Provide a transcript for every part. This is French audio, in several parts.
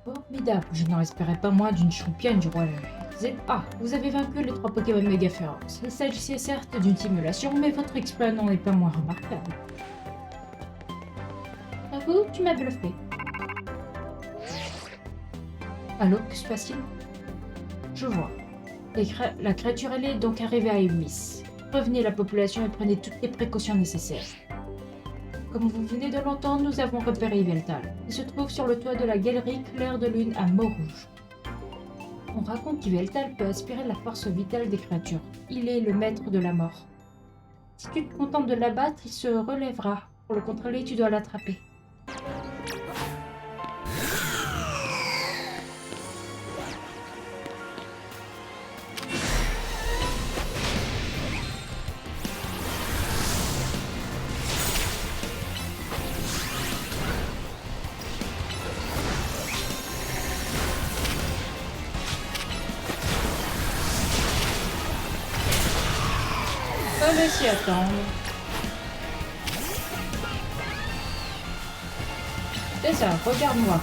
Formidable, je n'en espérais pas moins d'une championne du roi ZA. Vous avez vaincu les 3 Pokémon méga féroces. Il s'agissait certes d'une simulation, mais votre exploit n'en est pas moins remarquable. Avoue, tu m'as bluffé. Allô, que se passe-t-il? Je vois. La créature, elle est donc arrivée à Emis. Prévenez la population et prenez toutes les précautions nécessaires. Comme vous venez de l'entendre, nous avons repéré Yveltal. Il se trouve sur le toit de la galerie Claire de Lune à Montrouge. On raconte qu'Yveltal peut aspirer la force vitale des créatures. Il est le maître de la mort. Si tu te contentes de l'abattre, il se relèvera. Pour le contrôler, tu dois l'attraper. Fallait s'y attendre. C'est ça, regarde-moi.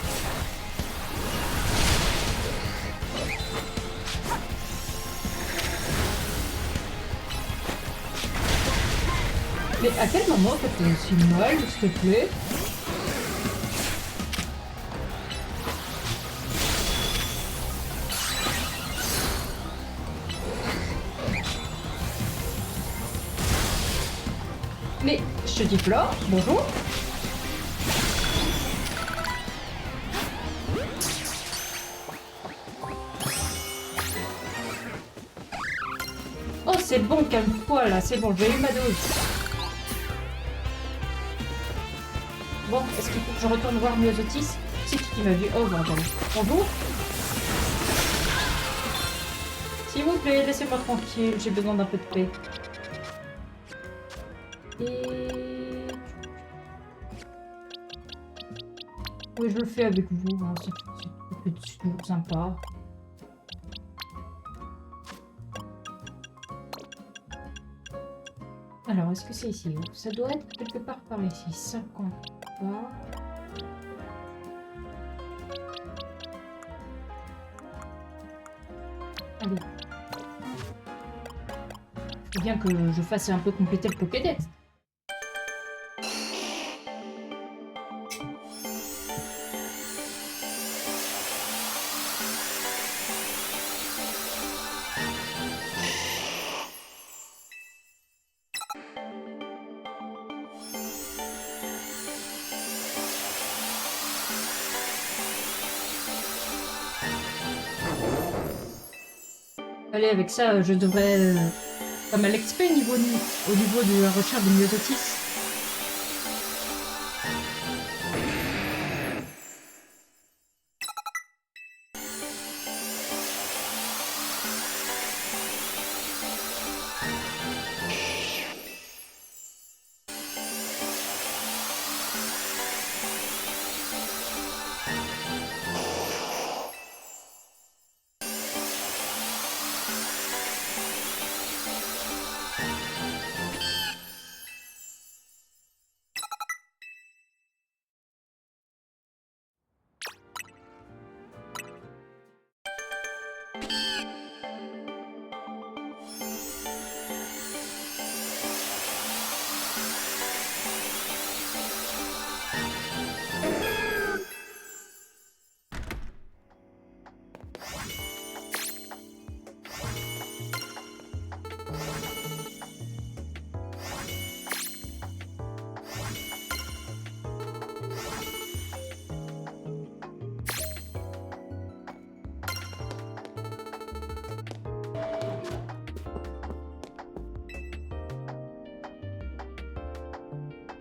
Mais à quel moment t'as fait aussi mal, s'il te plaît? Mais je te dis Flore, bonjour. Oh c'est bon, calme-toi là, c'est bon, j'ai eu ma dose. Bon, est-ce qu'il faut que je retourne voir Myosotis? C'est qui m'a vu? Oh bordel. Bonjour. S'il vous plaît, laissez-moi tranquille, j'ai besoin d'un peu de paix. Et... oui, je le fais avec vous, hein. C'est toujours sympa. Alors, est-ce que c'est ici? Ça doit être quelque part par ici. 50 pas. Allez. Il faut bien que je fasse un peu compléter le Pokédex. Allez, avec ça, je devrais pas mal XP au niveau de la recherche de Myosotis.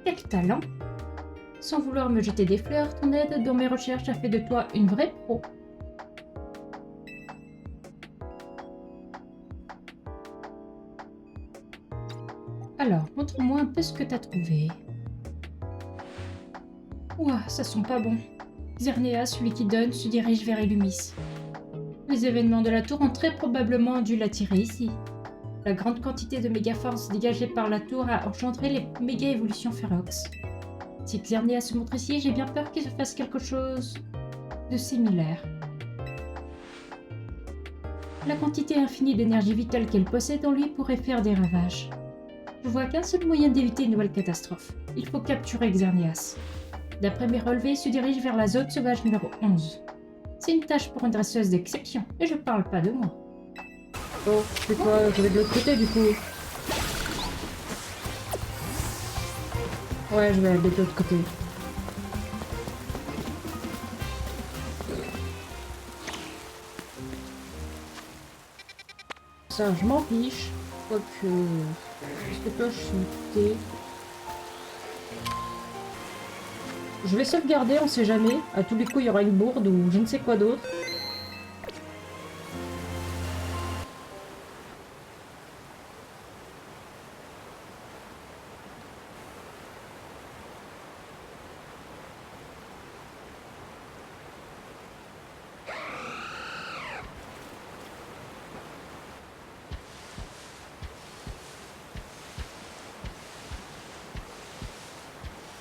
Quel talent! Sans vouloir me jeter des fleurs, ton aide dans mes recherches a fait de toi une vraie pro. Alors, montre-moi un peu ce que t'as trouvé. Ouah, ça sent pas bon. Xernéa, celui qui donne, se dirige vers Illumis. Les événements de la tour ont très probablement dû l'attirer ici. La grande quantité de méga-force dégagée par la tour a engendré les méga-évolutions férox. Si Xernéa se montre ici, j'ai bien peur qu'il se fasse quelque chose. de similaire. La quantité infinie d'énergie vitale qu'elle possède en lui pourrait faire des ravages. Je vois qu'un seul moyen d'éviter une nouvelle catastrophe. Il faut capturer Xerneas. D'après mes relevés, il se dirige vers la zone sauvage numéro 11. C'est une tâche pour une dresseuse d'exception, et je parle pas de moi. Oh, c'est quoi? Je vais de l'autre côté du coup. Ouais, je vais aller de l'autre côté. Ça, je m'en fiche. Quoique... Est-ce que toi, je suis muté? Je vais sauvegarder, on sait jamais. À tous les coups, il y aura une bourde ou je ne sais quoi d'autre.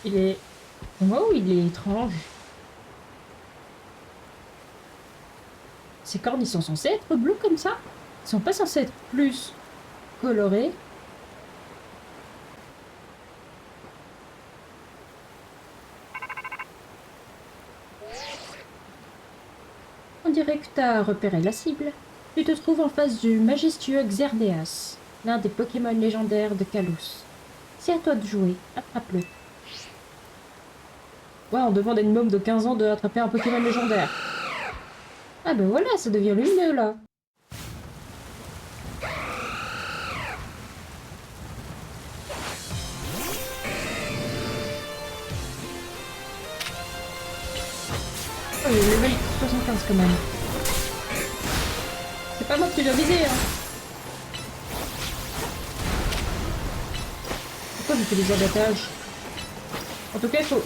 Il est... Wow, il est étrange. Ces cornes, ils sont censés être bleus comme ça? Ils sont pas censés être plus colorés? On dirait que t'as repéré la cible. Tu te trouves en face du majestueux Xerneas, l'un des Pokémon légendaires de Kalos. C'est à toi de jouer, attrape-le. Ouais, on demande à une môme de 15 ans de attraper un Pokémon légendaire. Ah ben voilà, ça devient lumineux là. Oh, le level 75 quand même. C'est pas moi que tu dois viser, hein. Pourquoi j'ai fait des abattages? En tout cas, il faut...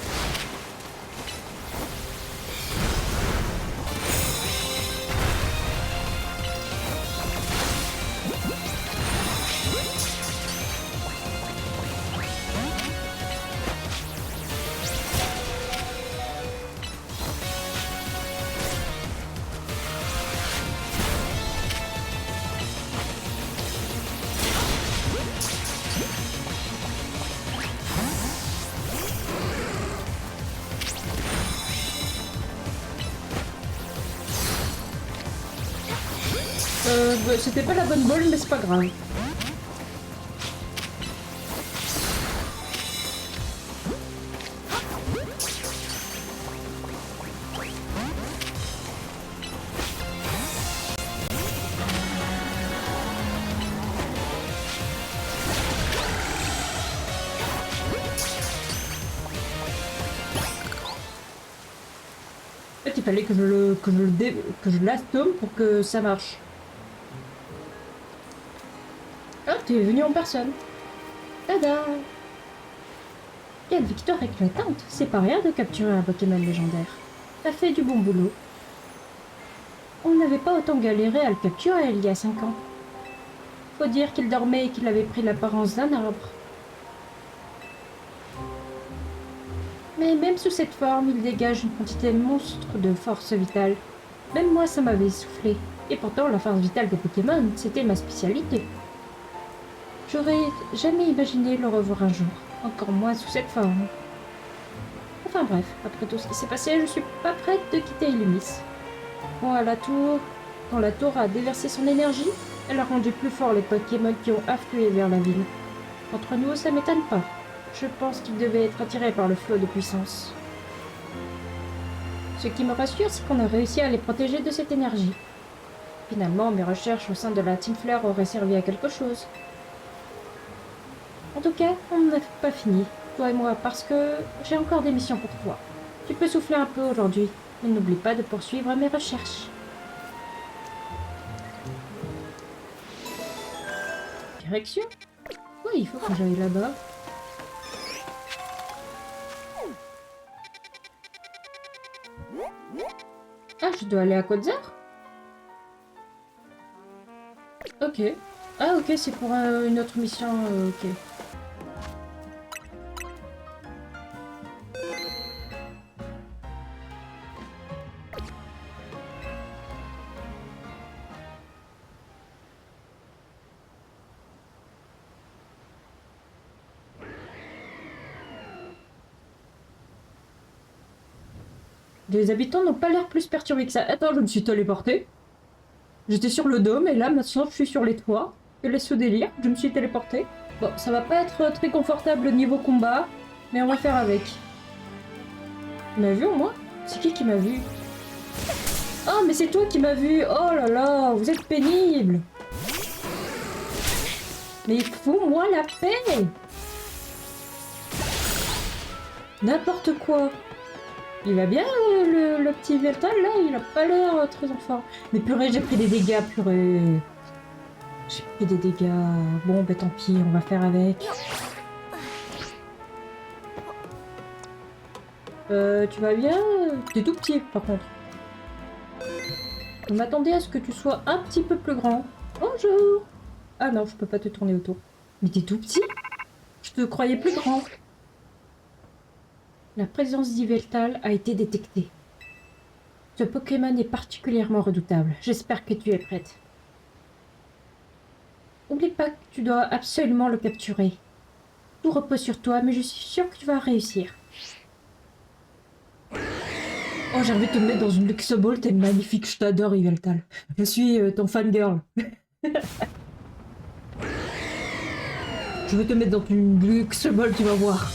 bah, c'était pas la bonne balle, mais c'est pas grave. En fait, il fallait que je l'assomme pour que ça marche. Ah, t'es venu en personne. Tada! Quelle victoire éclatante! C'est pas rien de capturer un Pokémon légendaire. T'as fait du bon boulot. On n'avait pas autant galéré à le capturer il y a 5 ans. Faut dire qu'il dormait et qu'il avait pris l'apparence d'un arbre. Mais même sous cette forme, il dégage une quantité monstre de force vitale. Même moi, ça m'avait essoufflé. Et pourtant, la force vitale des Pokémon, c'était ma spécialité. J'aurais jamais imaginé le revoir un jour, encore moins sous cette forme. Enfin bref, après tout ce qui s'est passé, je suis pas prête de quitter Illumis. Quand la tour a déversé son énergie, elle a rendu plus forts les Pokémon qui ont afflué vers la ville. Entre nous, ça m'étonne pas. Je pense qu'ils devaient être attirés par le flot de puissance. Ce qui me rassure, c'est qu'on a réussi à les protéger de cette énergie. Finalement, mes recherches au sein de la Team Flare auraient servi à quelque chose. En tout cas, on n'a pas fini, toi et moi, parce que j'ai encore des missions pour toi. Tu peux souffler un peu aujourd'hui, mais n'oublie pas de poursuivre mes recherches. Direction? Oui, il faut que j'aille là-bas. Ah, je dois aller à Quetzar? Ok. Ah, ok, c'est pour une autre mission, ok. Les habitants n'ont pas l'air plus perturbés que ça. Attends, je me suis téléportée. J'étais sur le dôme et là, maintenant, je suis sur les toits. Je laisse ce délire, je me suis téléportée. Bon, ça va pas être très confortable niveau combat, mais on va faire avec. Tu m'as vu, moi? C'est qui m'a vu? Oh, mais c'est toi qui m'as vu! Oh là là, vous êtes pénible! Mais fous-moi la paix! N'importe quoi! Il va bien, le petit Veltal, là? Il a pas l'air très en forme. Mais purée, j'ai pris des dégâts, purée! J'ai pris des dégâts. Bon, bah tant pis, on va faire avec. Tu vas bien? T'es tout petit, par contre. Je m'attendais à ce que tu sois un petit peu plus grand. Bonjour! Ah non, je peux pas te tourner autour. Mais t'es tout petit? Je te croyais plus grand. La présence d'Yveltal a été détectée. Ce Pokémon est particulièrement redoutable. J'espère que tu es prête. N'oublie pas que tu dois absolument le capturer. Tout repose sur toi, mais je suis sûre que tu vas réussir. Oh, j'ai envie de te mettre dans une Luxe Ball, t'es magnifique, je t'adore, Yveltal. Je suis ton fangirl. Je vais te mettre dans une Luxe Ball, tu vas voir.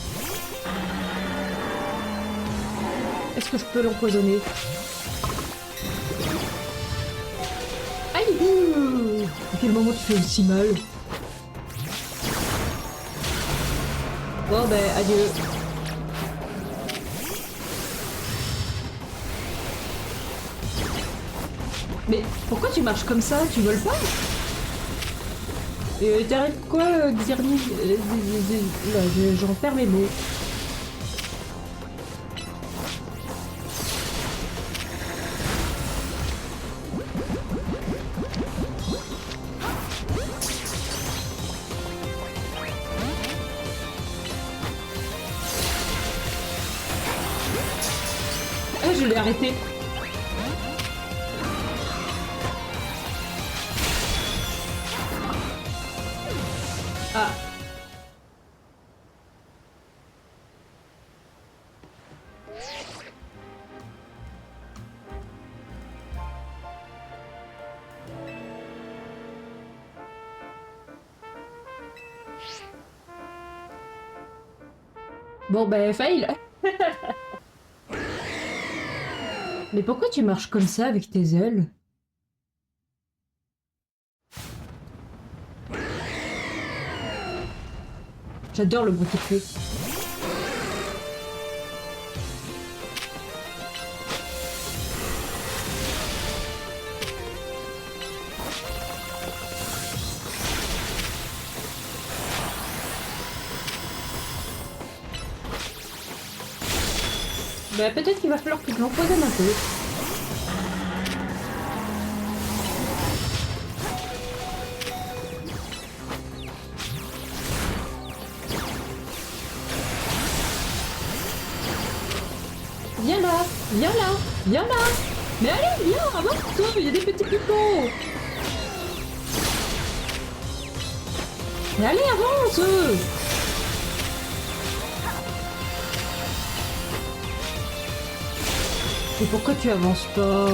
Est-ce que je peux l'empoisonner? Aïe! À quel moment tu fais aussi mal? Bon ben, adieu. Mais pourquoi tu marches comme ça? Tu voles pas? T'arrêtes quoi, Xerni? Là, j'en perds mes mots. Ah, je l'ai arrêté. Ah. Bon ben, fail. Mais pourquoi tu marches comme ça avec tes ailes? J'adore le bruit qu'il fait. Bah peut-être qu'il va falloir que je l'empoisonne un peu. Viens là, viens là, viens là. Mais allez, viens, avance-toi, il y a des petits picots. Mais allez, avance. Mais pourquoi tu avances pas?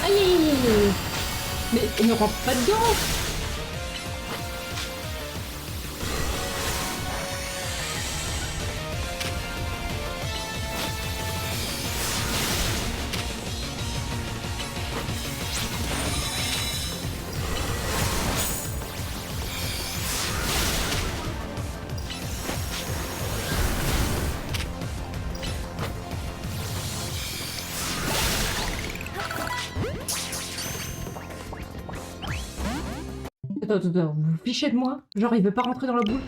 Aïe, aïe, aïe, aïe. Mais ne rentre pas dedans. Attends, vous vous fichez de moi? Genre, il veut pas rentrer dans la boule?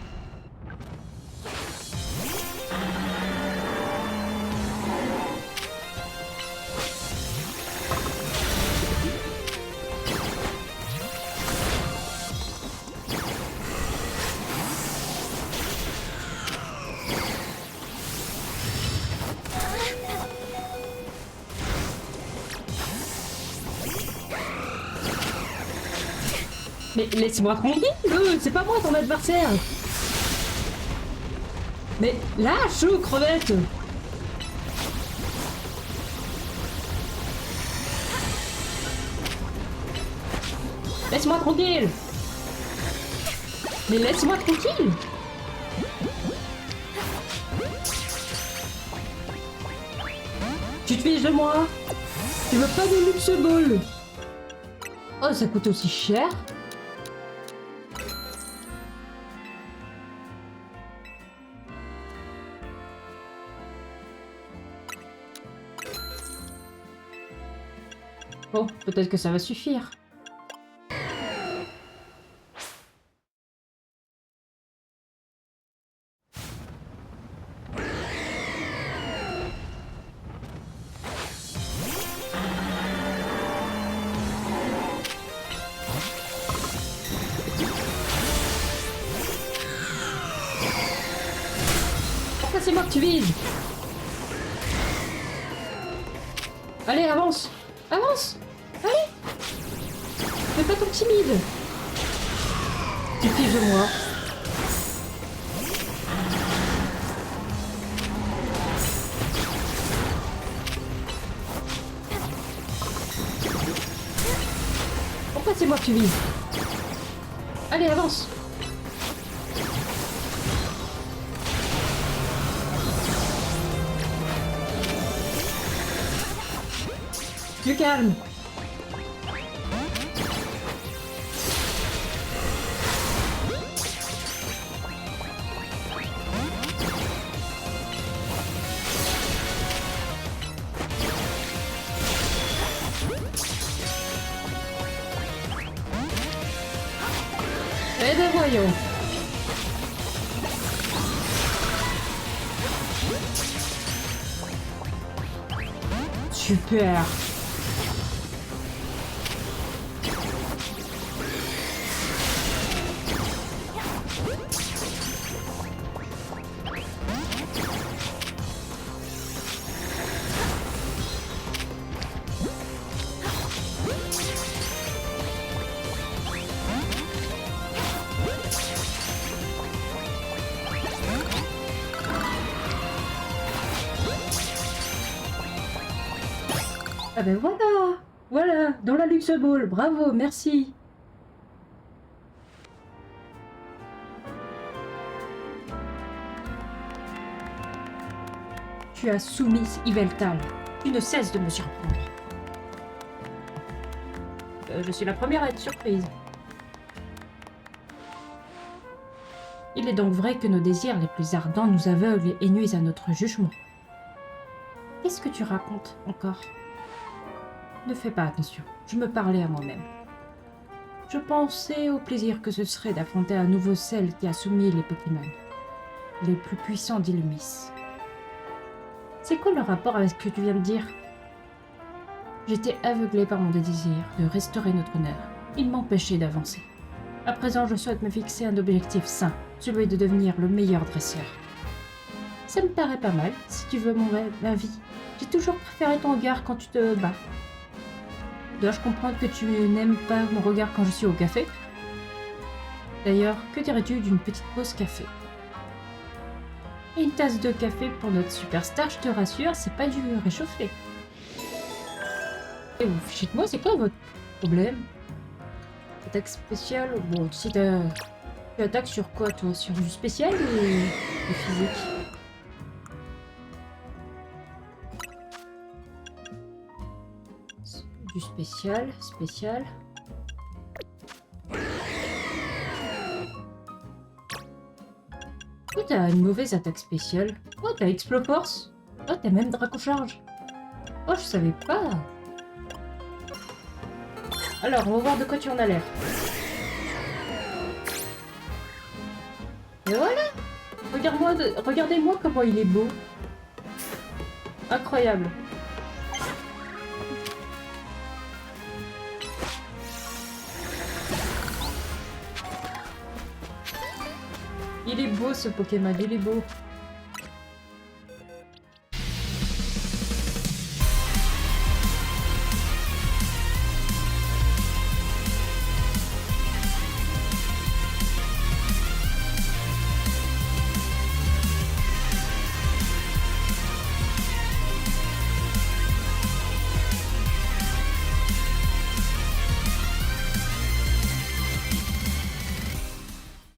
Mais laisse-moi tranquille, c'est pas moi ton adversaire. Mais lâche, crevette! Laisse-moi tranquille! Mais laisse-moi tranquille! Tu te fiches de moi? Tu veux pas de luxe ball? Oh, ça coûte aussi cher? Bon, peut-être que ça va suffire. Pourquoi c'est moi que tu vises? Allez, avance! Avance! Allez! Fais pas ton timide! Tu te fiches de moi. Pourquoi c'est moi que tu vises? Allez, avance! Plus calme! Eh ben voyons. Super. Ah ben voilà! Voilà, dans la Luxe Ball, bravo, merci! Tu as soumis Yveltal. Tu ne cesses de me surprendre. Je suis la première à être surprise. Il est donc vrai que nos désirs les plus ardents nous aveuglent et nuisent à notre jugement. Qu'est-ce que tu racontes encore? Ne fais pas attention, je me parlais à moi-même. Je pensais au plaisir que ce serait d'affronter à nouveau celle qui a soumis les Pokémon, les plus puissants d'Illumis. C'est quoi le rapport avec ce que tu viens de dire? J'étais aveuglée par mon désir de restaurer notre honneur. Il m'empêchait d'avancer. À présent, je souhaite me fixer un objectif sain, celui de devenir le meilleur dresseur. Ça me paraît pas mal, si tu veux mon avis. J'ai toujours préféré ton regard quand tu te bats. Dois-je comprendre que tu n'aimes pas mon regard quand je suis au café? D'ailleurs, que dirais-tu d'une petite pause café? Une tasse de café pour notre superstar, je te rassure, c'est pas du réchauffé. Et vous fichez de moi, c'est quoi votre problème? Attaque spéciale? Bon, si tu attaques sur quoi, toi? Sur du spécial ou du physique? Du spécial, spécial. Oh, t'as une mauvaise attaque spéciale. Oh, t'as Exploforce. Oh, t'as même Dracocharge. Oh, je savais pas. Alors, on va voir de quoi tu en as l'air. Et voilà. Regardez-moi comment il est beau. Incroyable. Il est beau ce Pokémon, il est beau.